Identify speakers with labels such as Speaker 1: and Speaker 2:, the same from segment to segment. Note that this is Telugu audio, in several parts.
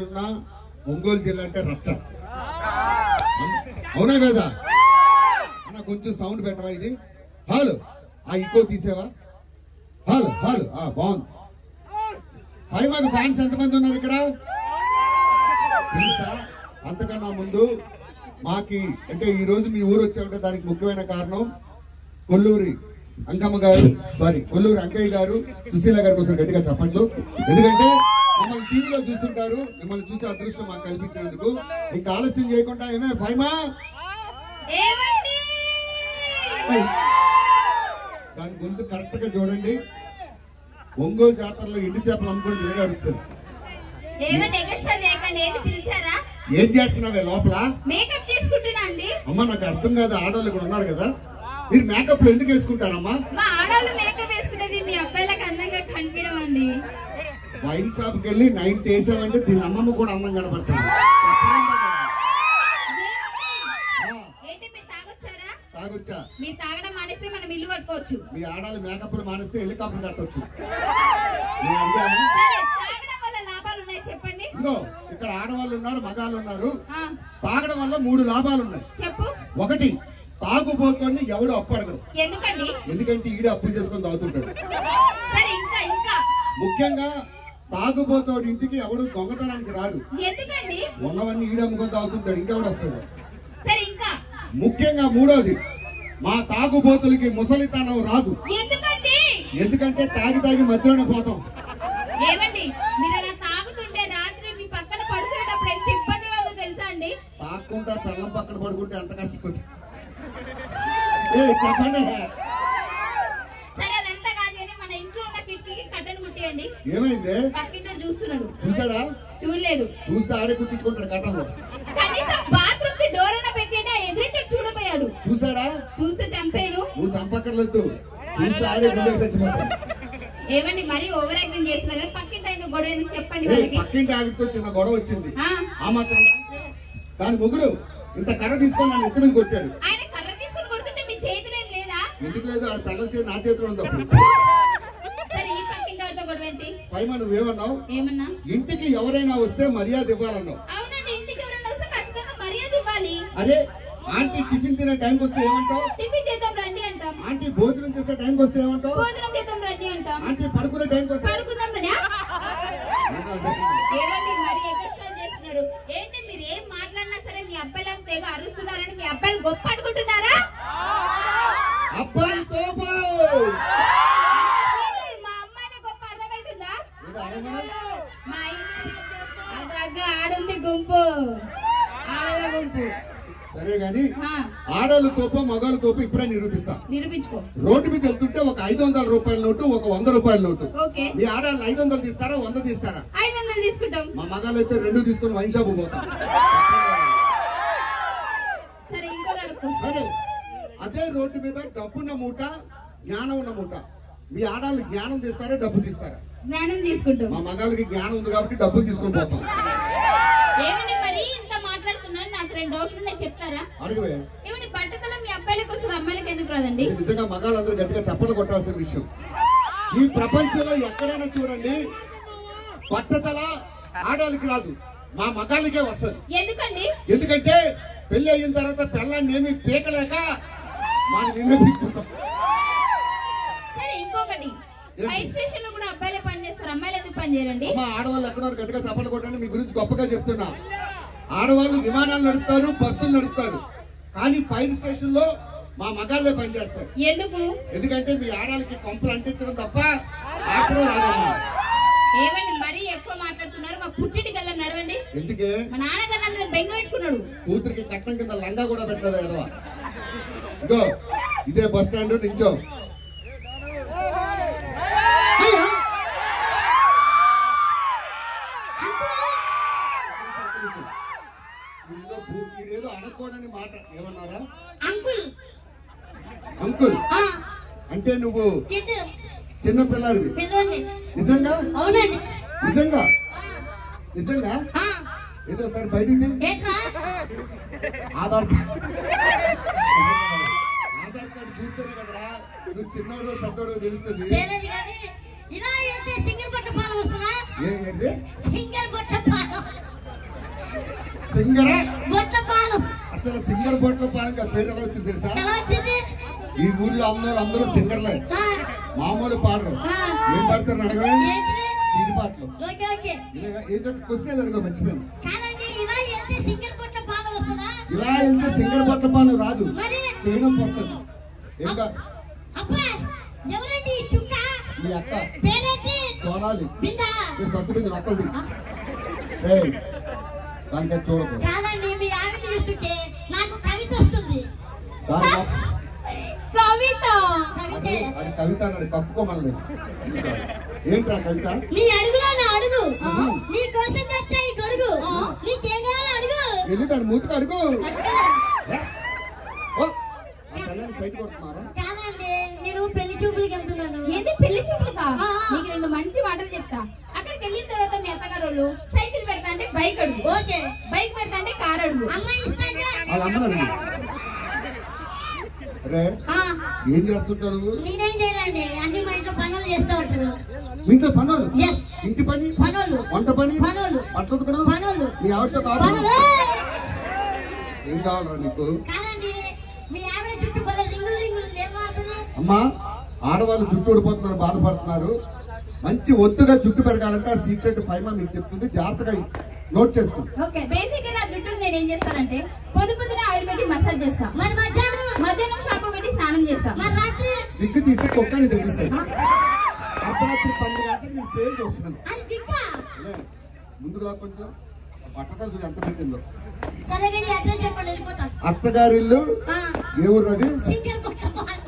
Speaker 1: జిల్లాలున్నా ఒంగోలు జిల్లా అంటే రచ్చ. అవునా కదా అన్న? కొంచెం సౌండ్ పెట్టవా? ఇది హాలు ఇంకో తీసేవా? హాలు హాలు బాగుంది. ఫైమాకు ఫ్యాన్స్ ఎంతమంది ఉన్నారు ఇక్కడ? అంతకన్నా ముందు మాకి అంటే ఈ రోజు మీ ఊరు వచ్చామంటే దానికి ముఖ్యమైన కారణం కొల్లూరి అంకమ్మ గారు, కొల్లూరి అంకయ్య గారు, సుశీల గారి కోసం గట్టిగా చెప్పండి. ఎందుకంటే మమ్మల్ని టీవీలో చూస్తుంటారు, మిమ్మల్ని చూసే అదృష్టం మాకు కల్పించినందుకు. ఇంకా ఆలస్యం చేయకుండా ఏమే ఫైమా దాని గొంతు కరెక్ట్ గా చూడండి. ఒంగోలు జాతరలో ఎండు చేపలు అమ్ముకుని తిరగారుస్తుంది. ఏం చేస్తున్నావే లోపల?
Speaker 2: మేకప్ చేసుకుంటున్నా అండి.
Speaker 1: అమ్మా నాకు అర్థం కాదు, ఆడవాళ్ళు ఇక్కడ ఉన్నారు కదా, మీరు మేకప్ ఎందుకు వేసుకుంటారమ్మా?
Speaker 2: మా ఆడవాళ్ళు మేకప్ వేసుకునేది మీ అబ్బాయిలకు అందంగా కనిపించడం అండి.
Speaker 1: వైన్ షాప్ కి వెళ్ళి 90 వేసామంటే దీని అమ్మమ్మ కూడా అందం కనపడుతుంది. తాగొచ్చా?
Speaker 2: మీరు తాగడం మానేస్తే మనం ఇల్లు కట్టుకోవచ్చు.
Speaker 1: మీ ఆడాలి మేకప్లు మానేస్తే హెలికాప్టర్ కట్టొచ్చు.
Speaker 2: చెప్పండి.
Speaker 1: ఇదిగో ఇక్కడ ఆడవాళ్ళు ఉన్నారు, మగాళ్ళు ఉన్నారు. తాగడం వల్ల 3 లాభాలు ఉన్నాయి.
Speaker 2: చెప్పు.
Speaker 1: 1, తాగుబోతోని ఎవడు అప్పు అడగడు.
Speaker 2: ఎందుకండి?
Speaker 1: ఎందుకంటే ఈడే అప్పులు చేసుకొని తాగుతుంటాడు.
Speaker 2: ఇంకా
Speaker 1: ముఖ్యంగా తాగుబోతోడి ఇంటికి ఎవడు దొంగతనానికి రాడు.
Speaker 2: ఎందుకండి?
Speaker 1: ఉన్నవన్నీ ఈడే అమ్ముకొని తాగుతుంటాడు, ఇంకెవడు వస్తాడు.
Speaker 2: ఇంకా
Speaker 1: ముఖ్యంగా 3వది, మా తాగుబోతులకి ముసలితనం రాదు. ఎందుకంటే తాగి మధ్యలోనే పోతాం.
Speaker 2: ఏమండి మీరు అలా తాగుతుంటే రాత్రి మీ పక్కన పడుకునేటప్పుడు ఎంత ఇబ్బందిగా ఉందో తెలుసా అండి?
Speaker 1: తాక్కుంటా పెళ్ళం పక్కన పడుకుంటే ఎంత కష్టపోతుంది. చెప్పండి.
Speaker 2: సరే అదంతా కాదు కానీ మన ఇంట్లో ఉన్న కిటికీకి కట్టెలు కుట్టేయండి.
Speaker 1: ఏమైంది?
Speaker 2: పక్కింటోడు చూస్తున్నాడు.
Speaker 1: చూసాడా?
Speaker 2: చూడలేడు.
Speaker 1: చూస్తే ఆడే కుట్టించుకుంటాడు కట్టలు.
Speaker 2: కనీసం బాత్రూమ్ కి డోర్ అన్న పెట్టేట ఎదురింటి చూడపోయాడు.
Speaker 1: చూసాడా?
Speaker 2: చూస్తే చంపాడు.
Speaker 1: నువ్వు చంపక్కర్లేదు, చూస్తే ఆడే గుండె చచ్చిపోతాడు.
Speaker 2: ఏమండి మరి ఓవర్ యాక్టింగ్ చేస్తున్నారు. పక్కింటి ఆయన గొడవ ఎందుకు చెప్పండి వాళ్ళకి.
Speaker 1: పక్కింటి ఆవిడతో చిన్న గొడవ వచ్చింది. ఆ మాత్రం దాని మొగుడు ఇంత కర్ర తీసుకొని నన్ను ఎత్తి మీద కొట్టాడు.
Speaker 2: ఆయన కర్ర తీసుకొని కొడుతుంటే మీ చేతిలో ఏం లేదా?
Speaker 1: ఎందుకు లేదు? ఆ పెళ్ళ చేతి నా చేతిలో ఉంది.
Speaker 2: సరే ఈ పక్కింటి వాళ్ళతో గొడవ ఏంటి?
Speaker 1: ఫైమా నువ్వేమన్నావు?
Speaker 2: ఏమన్నా?
Speaker 1: ఇంటికి ఎవరైనా వస్తే మర్యాద ఇవ్వాలన్నావు.
Speaker 2: అవునండి, ఇంటికి ఎవరైనా వస్తే ఖచ్చితంగా మర్యాద ఇవ్వాలి.
Speaker 1: అరే ఆంటీ టిఫిన్ తినే టైంకి వస్తే ఏమంటావు?
Speaker 2: టిఫిన్ చేద్దాం రండి అంటాం.
Speaker 1: ఆంటీ భోజనం చేసే టైంకి వస్తే ఏమంటావు?
Speaker 2: భోజనం చేద్దాం రండి అంటాం.
Speaker 1: ఆంటీ పడుకునే టైంకి వస్తే
Speaker 2: పడుకుందాం రండి. ఏమండి మరి ఎక్స్ట్రా చేస్తున్నారు ఏంటి? మీరు ఏం మాట్లాడినా సరే మీ అబ్బాయిలకు తెగ అరుస్తున్నారని మీ అబ్బాయిలు గొప్ప అనుకుంటున్నారా?
Speaker 1: అబ్బాయి తోపు
Speaker 2: మా అమ్మాయిలే గొప్ప అర్థమవుతుందా? మా ఆడుంది గుంపు, ఆడల గుంపు.
Speaker 1: సరే గాని ఆడలు తోపు మగాళ్ళు తోపు ఇప్పుడే నిరూపించుకో. రోడ్డు మీద వెళ్తుంటే ఒక 500 రూపాయల నోటు, ఒక 100 రూపాయల నోటు. మీ ఆడాళ్ళు 500 తీస్తారా, 100 తీస్తారా?
Speaker 2: 500 తీసుకుంటాం.
Speaker 1: మా మగాళ్ళు అయితే 2 తీసుకుని వైన్ షాప్ పోతాం. సరే అదే రోడ్డు మీద డబ్బున్న మూట, జ్ఞానం ఉన్న మూట. మీ ఆడాళ్ళు జ్ఞానం తీస్తారా, డబ్బు తీస్తారా?
Speaker 2: జ్ఞానం తీసుకుంటాం.
Speaker 1: మా మగాళ్ళకి జ్ఞానం ఉంది కాబట్టి డబ్బులు తీసుకొని పోతాం.
Speaker 2: ఏమండి మరి ఇంత మాట్లాడుతున్నారు, నాకు 2 డౌట్లు ఉన్నాయి, చెప్తారా?
Speaker 1: అడుగువే.
Speaker 2: ఏమండి బట్టతల మీ అబ్బాయిలకు వస్తుంది, అమ్మాయిలకు ఎందుకు రాదండి?
Speaker 1: నిజంగా మగాళ్ళందరూ గట్టిగా చప్పట్లు కొట్టాల్సిన విషయం. ఈ ప్రపంచంలో ఎక్కడైనా చూడండి, బట్టతల ఆడాలకి రాదు, మా మగాళ్ళకే వస్తుంది.
Speaker 2: ఎందుకండి?
Speaker 1: ఎందుకంటే పెళ్లి అయిన తర్వాత పెళ్ళాన్ని ఏమి పీకలేక మాది మేమే పీక్కుంటాం.
Speaker 2: సరే ఇంకొకటి, ఫైర్ స్టేషన్ లో కూడా అబ్బాయిలే పని చేస్తారు, అమ్మాయిలు ఎందుకు పని చేయరండి?
Speaker 1: అమ్మా ఆడవాళ్ళు ఎక్కడో గట్టిగా చప్పట్లు కొట్టండి. మీ గురించి గొప్పగా చెప్తున్నా. ఆడవాళ్ళు విమానాలు నడుపుతారు, బస్సులు నడుపుతారు, కానీ ఫైర్ స్టేషన్ లో మా మగాళ్ళే పని చేస్తారు.
Speaker 2: ఎందుకు?
Speaker 1: ఎందుకంటే మీ ఆడాలకి కొంపలు అంటించడం తప్ప ఆపడం రాదమ్మా.
Speaker 2: ఏమండి మరీ ఎక్కువ మాట్లాడుతున్నారు, మా పుట్టింటికి వెళ్ళం నడవండి.
Speaker 1: ఎందుకే?
Speaker 2: మా నాన్నగారు నా మీద బెంగ పెట్టుకున్నాడు.
Speaker 1: కూతురికి కట్నం కింద లంగా కూడా పెట్టలేదు ఏదో. ఇగో ఇదే బస్ స్టాండ్ నించో. ఏదో అనుకోడని మాట ఏమన్నారా?
Speaker 2: అంకుల్.
Speaker 1: అంకుల్ అంటే నువ్వు చిన్న పిల్లలు? నిజంగా?
Speaker 2: అవునండి.
Speaker 1: నిజంగా? నిజంగా? ఏదో సార్ బయటికి ఆధార్ కార్డు చూస్తేనే కదరా నువ్వు చిన్నోడు పెద్దోడు తెలుస్తుంది.
Speaker 2: సింగర్ బట్ట పాలు వస్తుందా?
Speaker 1: ఏంటి సింగర్ బట్ట పాలు? సింగర
Speaker 3: బొట్ల పాలం.
Speaker 1: అసలు సింగర్ బొట్ల పాలంగా పేరు ఎలా వచ్చింది తెలుసా?
Speaker 3: ఎలా వచ్చింది?
Speaker 1: ఈ ఊర్లో అందరూ సింగర్లే, మామూలు పాడరు. ఏం పాడతారు అడగా? చీటి పాటలు.
Speaker 3: Okay okay.
Speaker 1: ఏదో క్వశ్చన్ అడగ మర్చిపోయాను.
Speaker 3: కాదండి, ఇలా వెళ్తే సింగర్ బొట్ల పాలం వస్తుందా?
Speaker 1: ఇలా వెళ్తే సింగర్ బొట్ల పాలు రాదు,
Speaker 3: మరి
Speaker 1: చేయడం వస్తుంది. ఇంకా
Speaker 3: అబ్బా, ఎవరండి ఈ చుక్క?
Speaker 1: మీ అక్క
Speaker 3: పేరేంటి?
Speaker 1: సోనాలి.
Speaker 3: బిందా.
Speaker 1: సత్తు మీద నక్కలు దానికై చూడకు.
Speaker 3: కాదండి, మీ ఆవిడ చూస్తుంటే నాకు కవిత వస్తుంది.
Speaker 2: కవిత
Speaker 3: కవితే.
Speaker 1: అది కవిత అన్నాడు, కప్పుకోమనలేదు. ఏంట్రా కవిత?
Speaker 3: నీ అడుగులో నా అడుగు, నీ కోసం వచ్చా ఈ గొడుగు, నీకేం కావాలో అడుగు.
Speaker 1: వెళ్ళి దాని మూతికి అడుగు.
Speaker 3: కాదండి, నేను పెళ్లి చూపులకి వెళ్తున్నాను.
Speaker 2: ఏంటి పెళ్లి చూపులుగా? నీకు 2 మంచి మాటలు చెప్తా. అక్కడికి వెళ్ళిన తర్వాత మీ అత్తగారు వాళ్ళు సైకిల్ పెడతా అంటే బైక్ అడుగు,
Speaker 3: ఓకే.
Speaker 2: బైక్ పెడతా అంటే కార్ అడుగు.
Speaker 3: అమ్మాయి ఇస్తాగా?
Speaker 1: వాళ్ళ అమ్మని అడుగు. రే ఏం చేస్తుంటావు నువ్వు?
Speaker 3: నేనేం చేయనండి, అన్ని మా ఇంట్లో పనులు చేస్తూ ఉంటాను.
Speaker 1: ఇంట్లో పనులు?
Speaker 3: Yes.
Speaker 1: ఇంటి పని
Speaker 3: పనులు,
Speaker 1: వంట పని
Speaker 3: పనులు,
Speaker 1: బట్టలు ఉతకడం
Speaker 3: పనులు,
Speaker 1: మీ ఆవిడతో కాదు.
Speaker 3: పనులు.
Speaker 1: ఏం కావాలరా నీకు?
Speaker 3: కాదండి, మీ ఆవిడ చుట్టూ భలే రింగులు రింగులు ఉంది, ఏం వాడుతుంది?
Speaker 1: అమ్మా, ఆడవాళ్ళు జుట్టు ఊడిపోతున్నారు, బాధపడుతున్నారు. మంచి ఒత్తుగా జుట్టు పెరగాలంటే ఆ సీక్రెట్ 5 మీకు చెప్తుంది, జాగ్రత్తగా నోట్ చేసుకో.
Speaker 3: ఓకే.
Speaker 2: బేసిక్ గా నా జుట్టుని నేను ఏం చేస్తానంటే పొద్దున ఆయిల్ పెట్టి మసాజ్ చేస్తా,
Speaker 3: మరి
Speaker 2: మధ్యాహ్నం షాంపూ పెట్టి స్నానం చేస్తా,
Speaker 3: మరి రాత్రి
Speaker 1: విగ్గు తీసి కుక్కని తెగిస్తాను. అర్ధరాత్రి 12 గంటలకు నేను పేరు చూస్తున్నాను.
Speaker 3: అది దిక్క.
Speaker 1: ముందుగా కొంచెం బట్టతలు చూసి ఎంత పెట్టిందో.
Speaker 3: సరే కానీ అడ్రస్ చెప్పండి, వెళ్ళిపోతా.
Speaker 1: అత్తగారి ఇల్లు ఏ ఊరు? అది
Speaker 3: సింగర్ బొట్ల పాలం.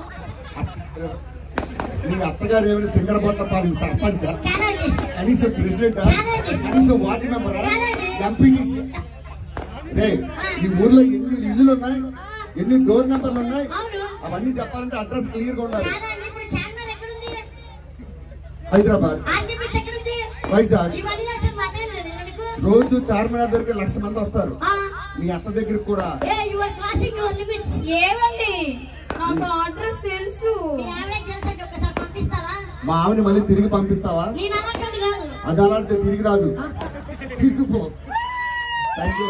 Speaker 1: మీ అత్తగారు ఏమైనా సింగరబొట్ల పాలన సర్పంచ్,
Speaker 3: కాదండి,
Speaker 1: కనీసం ప్రెసిడెంట్, కనీసం వార్డు మెంబర్, ఎంపీటీసీ? ఈ ఊర్లో ఎన్ని ఇల్లులు ఉన్నాయి, ఎన్ని డోర్ నెంబర్లు ఉన్నాయి,
Speaker 3: అవును.
Speaker 1: అవన్నీ చెప్పాలంటే అడ్రస్ క్లియర్ గా ఉండాలి.
Speaker 3: కాదండి, ఇప్పుడు చార్మినార్ ఎక్కడుంది?
Speaker 1: హైదరాబాద్.
Speaker 3: ఆర్టీ బీచ్ ఎక్కడుంది?
Speaker 1: వైజాగ్.
Speaker 3: ఇవన్నీ తెలుసు, మాట్లాడలేదు నీకు.
Speaker 1: రోజు చార్మినార్ దగ్గర 1,00,000 మంది వస్తారు.
Speaker 3: ఆ,
Speaker 1: మీ అత్త దగ్గరికి కూడా.
Speaker 3: ఏ you are crossing your limits.
Speaker 2: ఏమండి నాకు అడ్రస్ తెలుసు.
Speaker 3: మీ ఆవిడకి తెలుసండి, ఒక్కసారి పంపిస్తారా?
Speaker 1: మా ఆవిని మళ్ళీ తిరిగి పంపిస్తావా?
Speaker 3: నేను అలాంటి కాదు.
Speaker 1: అది అలాంటిదే, తిరిగి రాదు. తీసుకో. Thank you.